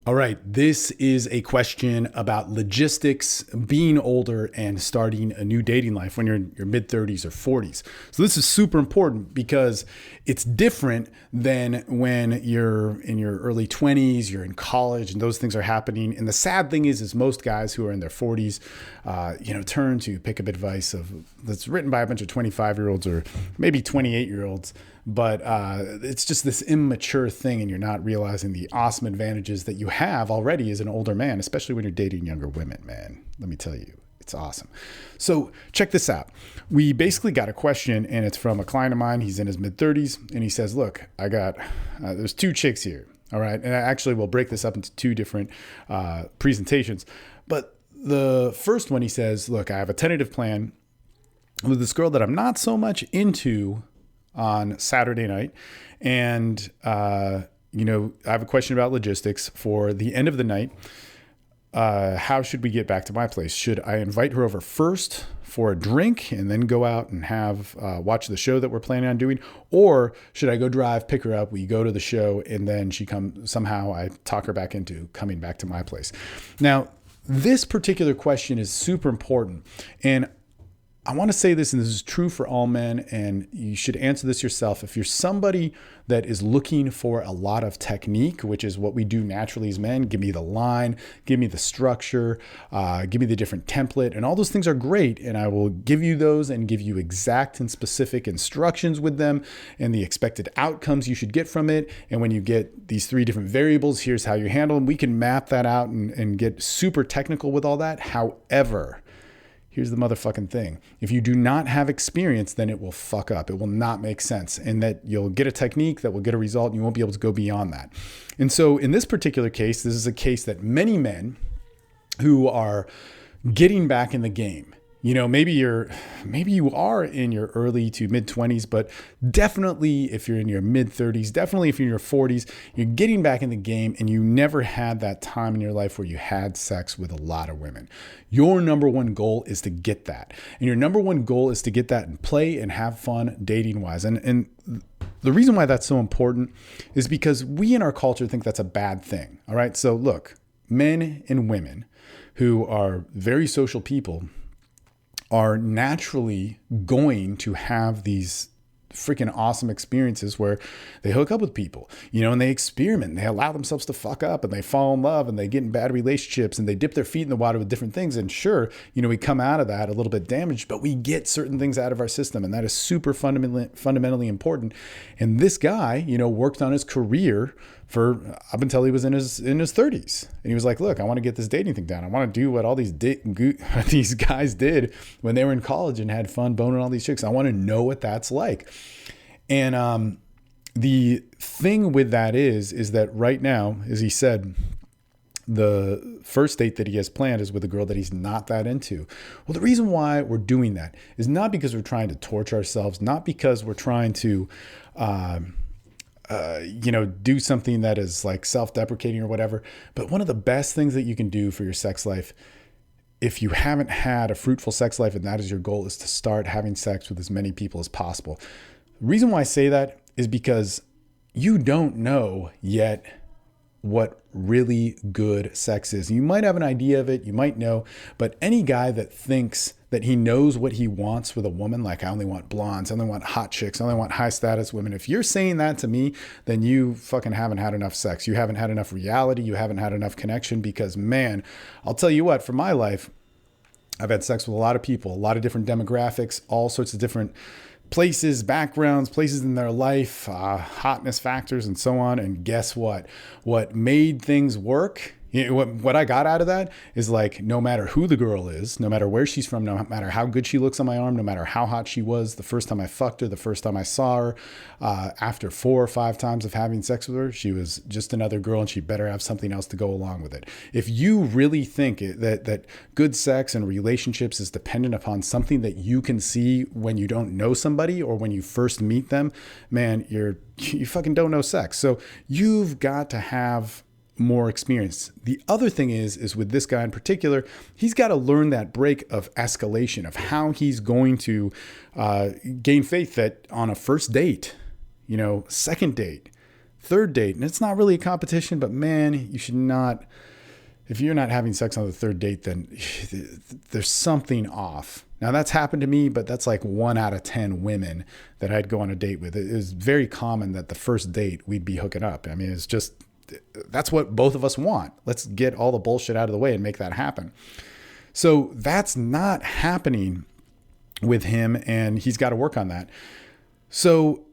All right, this is a question about logistics, being older, and starting a new dating life when you're in your mid 30s or 40s. So this is super important because it's different than when you're in your early 20s, you're in college, and those things are happening. And the sad thing is most guys who are in their 40s, turn to pick up advice that's written by a bunch of 25-year-olds or maybe 28-year-olds. But it's just this immature thing, and you're not realizing the awesome advantages that you have already as an older man, especially when you're dating younger women, man. Let me tell you, it's awesome. So check this out. We basically got a question, and it's from a client of mine. He's in his mid-30s, and he says, look, there's two chicks here, all right? And I actually will break this up into two different presentations. But the first one, he says, look, I have a tentative plan with this girl that I'm not so much into on Saturday night. And, I have a question about logistics for the end of the night. How should we get back to my place? Should I invite her over first for a drink and then go out and watch the show that we're planning on doing? Or should I go drive, pick her up, we go to the show, and then somehow I talk her back into coming back to my place? Now, this particular question is super important. And I want to say this, and this is true for all men, and you should answer this yourself. If you're somebody that is looking for a lot of technique, which is what we do naturally as men, give me the line, give me the structure, give me the different template, and all those things are great, and I will give you those and give you exact and specific instructions with them and the expected outcomes you should get from it. And when you get these three different variables, here's how you handle them. We can map that out and get super technical with all that. However, here's the motherfucking thing. If you do not have experience, then it will fuck up. It will not make sense. And that you'll get a technique that will get a result and you won't be able to go beyond that. And so in this particular case, this is a case that many men who are getting back in the game, maybe you are in your early to mid 20s, but definitely if you're in your mid 30s, definitely if you're in your 40s, you're getting back in the game and you never had that time in your life where you had sex with a lot of women. Your number one goal is to get that. And your number one goal is to get that and play and have fun dating wise. And the reason why that's so important is because we in our culture think that's a bad thing. All right. So look, men and women who are very social people are naturally going to have these freaking awesome experiences where they hook up with people, and they experiment, and they allow themselves to fuck up, and they fall in love, and they get in bad relationships, and they dip their feet in the water with different things. And sure, we come out of that a little bit damaged, but we get certain things out of our system, and that is super fundamentally important. And this guy, worked on his career for up until he was in his 30s. And he was like, look, I want to get this dating thing down. I want to do what all these guys did when they were in college and had fun boning all these chicks. I want to know what that's like. And the thing with that is that right now, as he said, the first date that he has planned is with a girl that he's not that into. Well, the reason why we're doing that is not because we're trying to torture ourselves, not because we're trying to do something that is like self-deprecating or whatever. But one of the best things that you can do for your sex life, if you haven't had a fruitful sex life and that is your goal, is to start having sex with as many people as possible. The reason why I say that is because you don't know yet what really good sex is. You might have an idea of it, you might know, but any guy that thinks that he knows what he wants with a woman, like I only want blondes, I only want hot chicks, I only want high status women. If you're saying that to me, then you fucking haven't had enough sex. You haven't had enough reality. You haven't had enough connection, because man, I'll tell you what, for my life, I've had sex with a lot of people, a lot of different demographics, all sorts of different places, backgrounds, places in their life, hotness factors, and so on. And guess what? What made things work, what I got out of that is like, no matter who the girl is, no matter where she's from, no matter how good she looks on my arm, no matter how hot she was the first time I fucked her, the first time I saw her, after 4 or 5 times of having sex with her, she was just another girl, and she better have something else to go along with it. If you really think that good sex and relationships is dependent upon something that you can see when you don't know somebody or when you first meet them, man, you fucking don't know sex. So you've got to have more experience. The other thing is with this guy in particular, he's got to learn that break of escalation of how he's going to gain faith that on a first date, second date, Third date, and it's not really a competition, but man, you should not, if you're not having sex on the third date, then there's something off. Now that's happened to me, but that's like 1 out of 10 women that I'd go on a date with. It was very common that the first date we'd be hooking up. I mean, it's just, that's what both of us want. Let's get all the bullshit out of the way and make that happen. So that's not happening with him, and he's got to work on that. So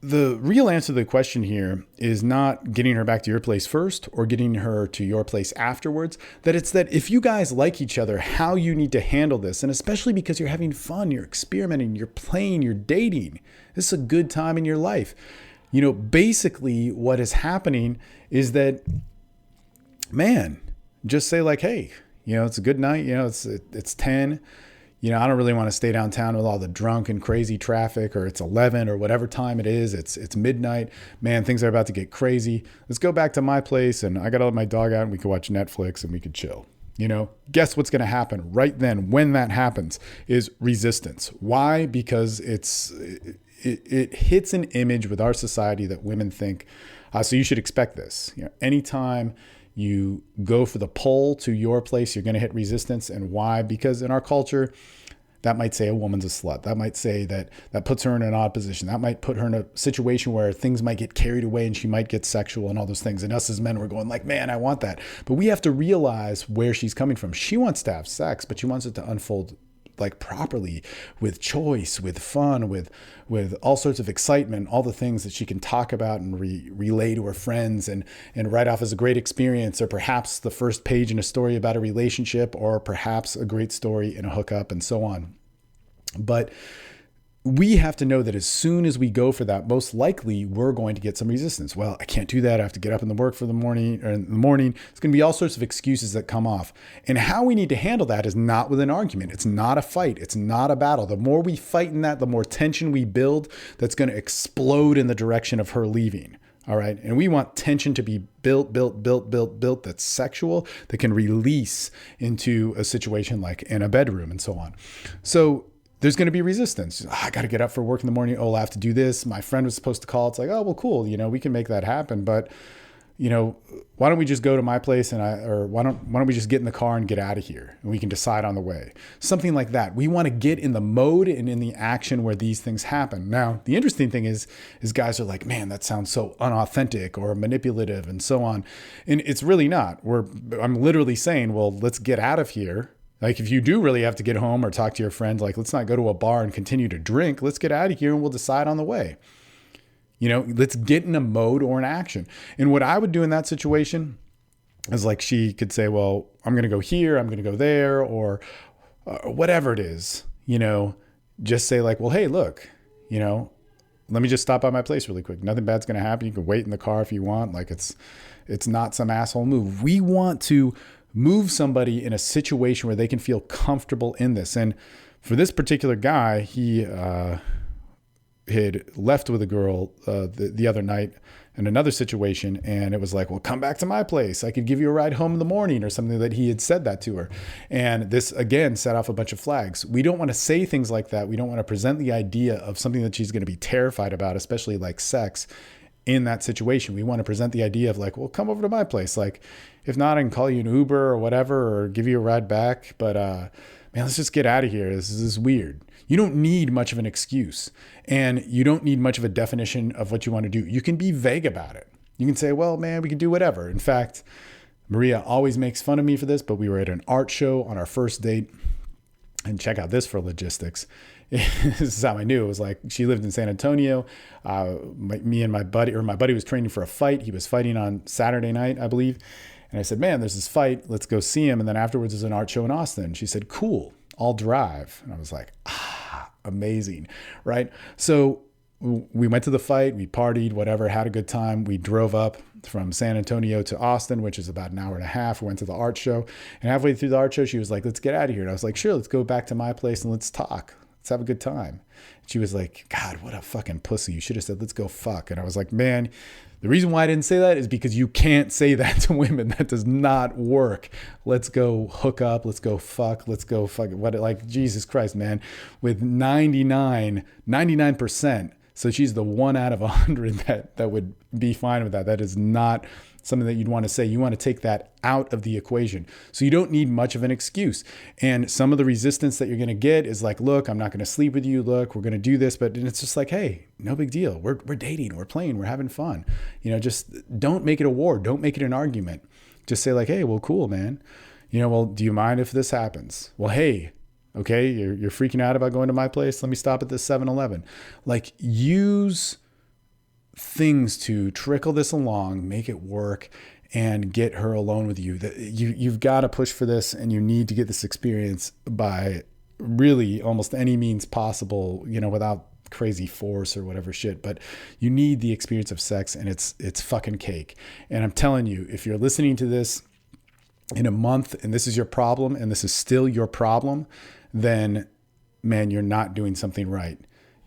the real answer to the question here is not getting her back to your place first or getting her to your place afterwards. That it's that if you guys like each other, how you need to handle this, and especially because you're having fun, you're experimenting, you're playing, you're dating. This is a good time in your life. Basically what is happening is that, man, just say like, hey, it's a good night. It's 10. I don't really want to stay downtown with all the drunk and crazy traffic, or it's 11 or whatever time it is. It's midnight. Man, things are about to get crazy. Let's go back to my place, and I got to let my dog out, and we can watch Netflix and we could chill. Guess what's going to happen right then when that happens is resistance. Why? Because it hits an image with our society that women think, so you should expect this. Anytime you go for the pull to your place, you're going to hit resistance. And why? Because in our culture, that might say a woman's a slut. That might say that puts her in an odd position. That might put her in a situation where things might get carried away and she might get sexual and all those things. And us as men, we're going like, man, I want that. But we have to realize where she's coming from. She wants to have sex, but she wants it to unfold like properly, with choice, with fun, with all sorts of excitement, all the things that she can talk about and relay to her friends and write off as a great experience, or perhaps the first page in a story about a relationship, or perhaps a great story in a hookup, and so on. But we have to know that as soon as we go for that, most likely we're going to get some resistance. Well, I can't do that. I have to get up in the morning. It's going to be all sorts of excuses that come off. And how we need to handle that is not with an argument. It's not a fight. It's not a battle. The more we fight in that, the more tension we build, that's going to explode in the direction of her leaving. All right. And we want tension to be built, that's sexual, that can release into a situation like in a bedroom and so on. So there's going to be resistance. I got to get up for work in the morning. Oh, I have to do this. My friend was supposed to call. It's like, oh, well, cool. We can make that happen. But, why don't we just go to my place or why don't we just get in the car and get out of here, and we can decide on the way. Something like that. We want to get in the mode and in the action where these things happen. Now, the interesting thing is guys are like, man, that sounds so unauthentic or manipulative and so on. And it's really not. I'm literally saying, well, let's get out of here. Like, if you do really have to get home or talk to your friend, like, let's not go to a bar and continue to drink. Let's get out of here and we'll decide on the way. Let's get in a mode or an action. And what I would do in that situation is, like, she could say, well, I'm going to go here, I'm going to go there, or whatever it is, just say like, well, hey, look, let me just stop by my place really quick. Nothing bad's going to happen. You can wait in the car if you want. Like, it's not some asshole move. We want to move somebody in a situation where they can feel comfortable in this. And for this particular guy, he had left with a girl the other night in another situation, and it was like, well, come back to my place. I could give you a ride home in the morning, or something, that he had said that to her. And this, again, set off a bunch of flags. We don't want to say things like that. We don't want to present the idea of something that she's going to be terrified about, especially like sex, in that situation. We want to present the idea of like, well, come over to my place. Like, if not, I can call you an Uber or whatever, or give you a ride back. But man, let's just get out of here. This is weird. You don't need much of an excuse, and you don't need much of a definition of what you want to do. You can be vague about it. You can say, well, man, we can do whatever. In fact, Maria always makes fun of me for this, but we were at an art show on our first date, and check out this for logistics. This is how I knew. It was like, she lived in San Antonio. My buddy was training for a fight. He was fighting on Saturday night, I believe. And I said, man, there's this fight. Let's go see him. And then afterwards, there's an art show in Austin. She said, cool, I'll drive. And I was like, amazing, right? So we went to the fight, we partied, whatever, had a good time. We drove up from San Antonio to Austin, which is about an hour and a half. We went to the art show, and halfway through the art show, she was like, let's get out of here. And I was like, sure, let's go back to my place and let's talk. Let's have a good time. And she was like, God, what a fucking pussy. You should have said, let's go fuck. And I was like, man, the reason why I didn't say that is because you can't say that to women. That does not work. Let's go hook up. Let's go fuck. Let's go fuck. What, like, Jesus Christ, man. With 99%, So she's the 1 out of 100 that would be fine with that. That is not something that you'd want to say. You want to take that out of the equation. So you don't need much of an excuse. And some of the resistance that you're going to get is like, look, I'm not going to sleep with you. Look, we're going to do this. But it's just like, hey, no big deal. We're dating, we're playing, we're having fun. Just don't make it a war. Don't make it an argument. Just say like, hey, well, cool, man. Well, do you mind if this happens? Well, hey, okay, you're freaking out about going to my place. Let me stop at this 7-Eleven. Like, use things to trickle this along, make it work, and get her alone with you. You've got to push for this, and you need to get this experience by really almost any means possible, without crazy force or whatever shit. But you need the experience of sex, and it's fucking cake. And I'm telling you, if you're listening to this in a month and this is your problem and this is still your problem, then man, you're not doing something right.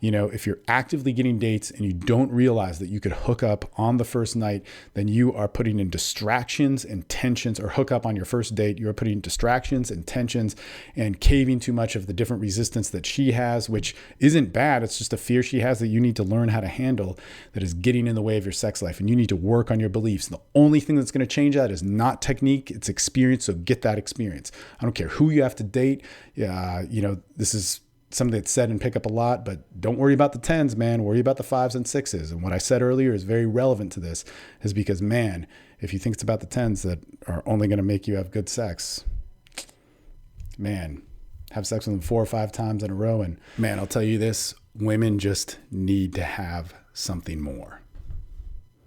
If you're actively getting dates and you don't realize that you could hook up on the first night, then you are putting in distractions and tensions, or hook up on your first date. You're putting distractions and tensions and caving too much of the different resistance that she has, which isn't bad. It's just a fear she has that you need to learn how to handle, that is getting in the way of your sex life. And you need to work on your beliefs. And the only thing that's going to change that is not technique, it's experience. So get that experience. I don't care who you have to date. This is something that's said in pickup a lot, but don't worry about the 10s, man. Worry about the 5s and 6s. And what I said earlier is very relevant to this, is because, man, if you think it's about the 10s that are only going to make you have good sex, man, have sex with them 4 or 5 times in a row. And man, I'll tell you this, women just need to have something more.